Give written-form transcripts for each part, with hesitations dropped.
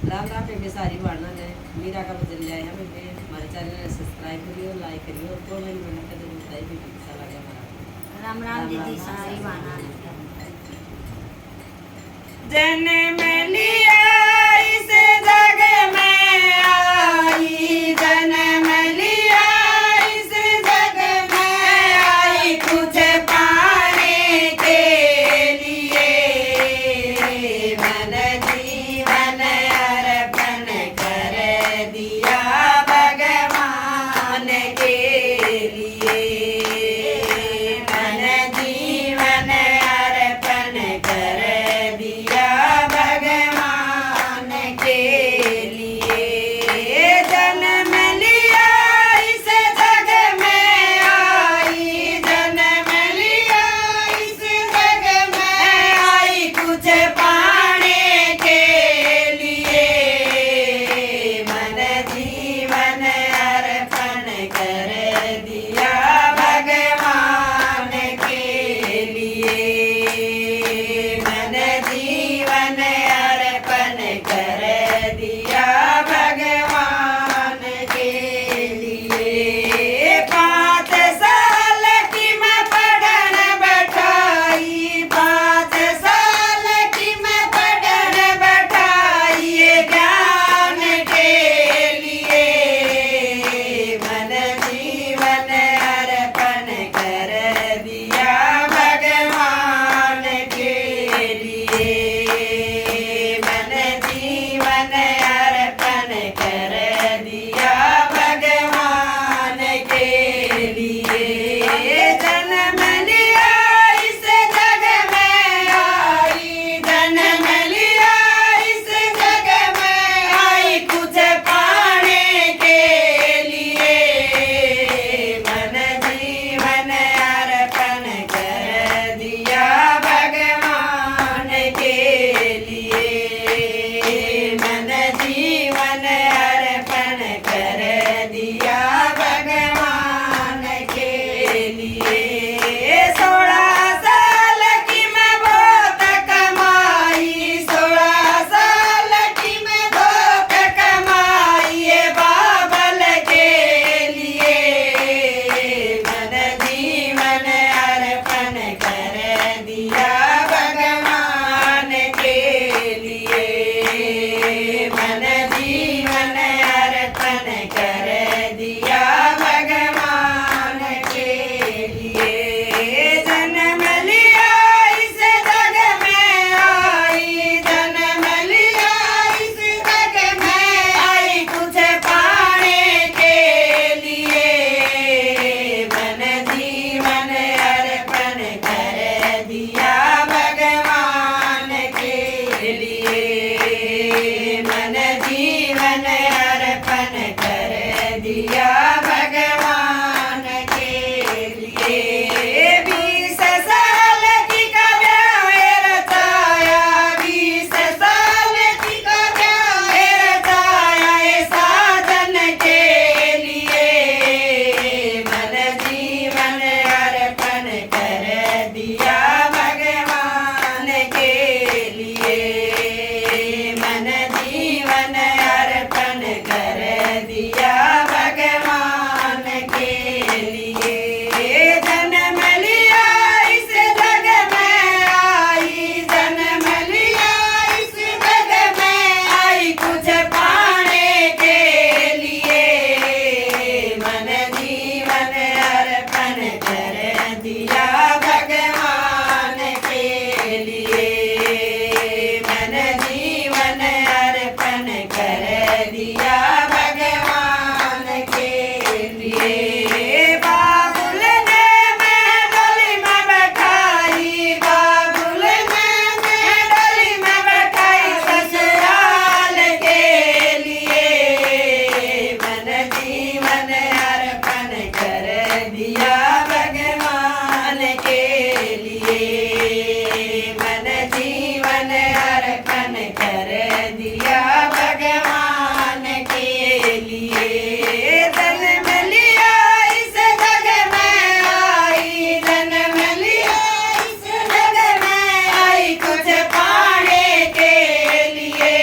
राम राम बेबे सारी वाणा ने मीरा का बदल लिया है बेबे हमारे चैनल ने सब्सक्राइब करियो लाइक करियो और कमेंट में लिख के बताइए बेबे कैसा लगा हमारा राम राम दीदी सारी वाणा ने जन्म लिया इस जग में आई, जन्म लिया इस जग में आई, कुछ पाने के लिए मन जीवन अर्पण कर दिया भगवान के लिए। मन जीवन अर्पण कर दिया भगवान के लिए। जन्म लिया इस जग में आई, जन्म लिया इस जग में आई, कुछ पाने के लिए मन जीवन अर्पण कर दिया भगवान के लिए। मन जीवन अर्पण कर दिया भगवान के लिए। 5 साल की मैं पढ़न बैठाई, 5 साल की मैं पढ़न बैठाई, ये ज्ञान के लिए मन जीवन अर्पण कर दिया भगवान के लिए। मन जीवन अर्पण कर दिया भगवान के लिए। जन्म लिया इस जग में आई, जन्म लिया इस जग में आई, कुछ पाने के लिए मन जीवन अर्पण कर दिया भगवान के लिए। मन जीवन अर्पण कर दिया भगवान के लिए। 16 साल की मैं बहुत कमाई, 16 साल की मैं बहुत कमाई, ये बाबल के लिए मन जीवन अर्पण कर दिया भगवान के लिए। मन जीवन अर्पण कर दिया भगवान के लिए। जन्म लिया इस जग में आई, जन्म लिया इस जग में आई, कुछ पाने के लिए मन जीवन अर्पण कर दिया भगवान के लिए। मन जीवन अर्पण कर दिया भगवान के लिए। 20 साल की का ब्याह रचाया, 20 साल की का ब्याह रचाया, ये साधन के लिए मन जीवन अर्पण कर दिया भगवान के लिए। मन जीवन अर्पण कर दिया भगवान के लिए। जन्म लिया इस जग में आई, जन्म लिया इस जग में आई, कुछ पाने के लिए मन जीवन अर्पण कर दिया भगवान के लिए। मन जीवन अर्पण कर दिया भगवान के लिए। बाबुल ने मैं डोली में बैठाई, बाबुल ने मैं डोली में बैठाई, ससुराल के लिए मन जीवन अर्पण कर दिया भगवान के लिए। मन जीवन अर्पण कर दिया भगवान के लिए। जन्म लिया इस जग में आई, जन्म लिया इस जग में आई, कुछ पाने के लिए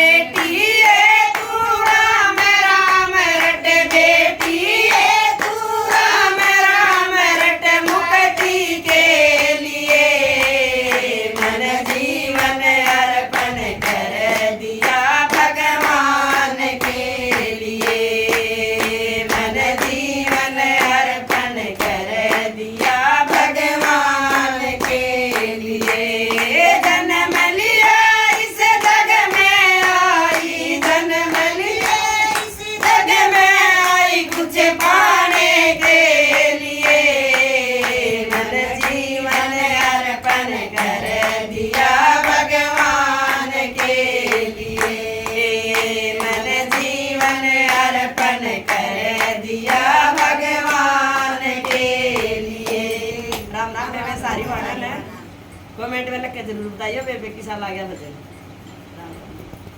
बेटी है तू राम राम रट बेटी है तू राम राम रट मुक्ति के लिए मन जीवन अर्पण कर दिया भगवान के लिए मन जीवन अर्पण कर दिया भगवान के लिए जन्म लिया इस जग में आई जन्म लिया इस जग में आई कुछ पाने के लिए मन जीवन अर्पण कर दिया भगवान के लिए मन जीवन अर्पण कर दिया भगवान के लिए। राम राम मैं सारी वाणन है कमेंट में लिख के जरूर बताइए बेबे किसा ला गया भजन। राम राम।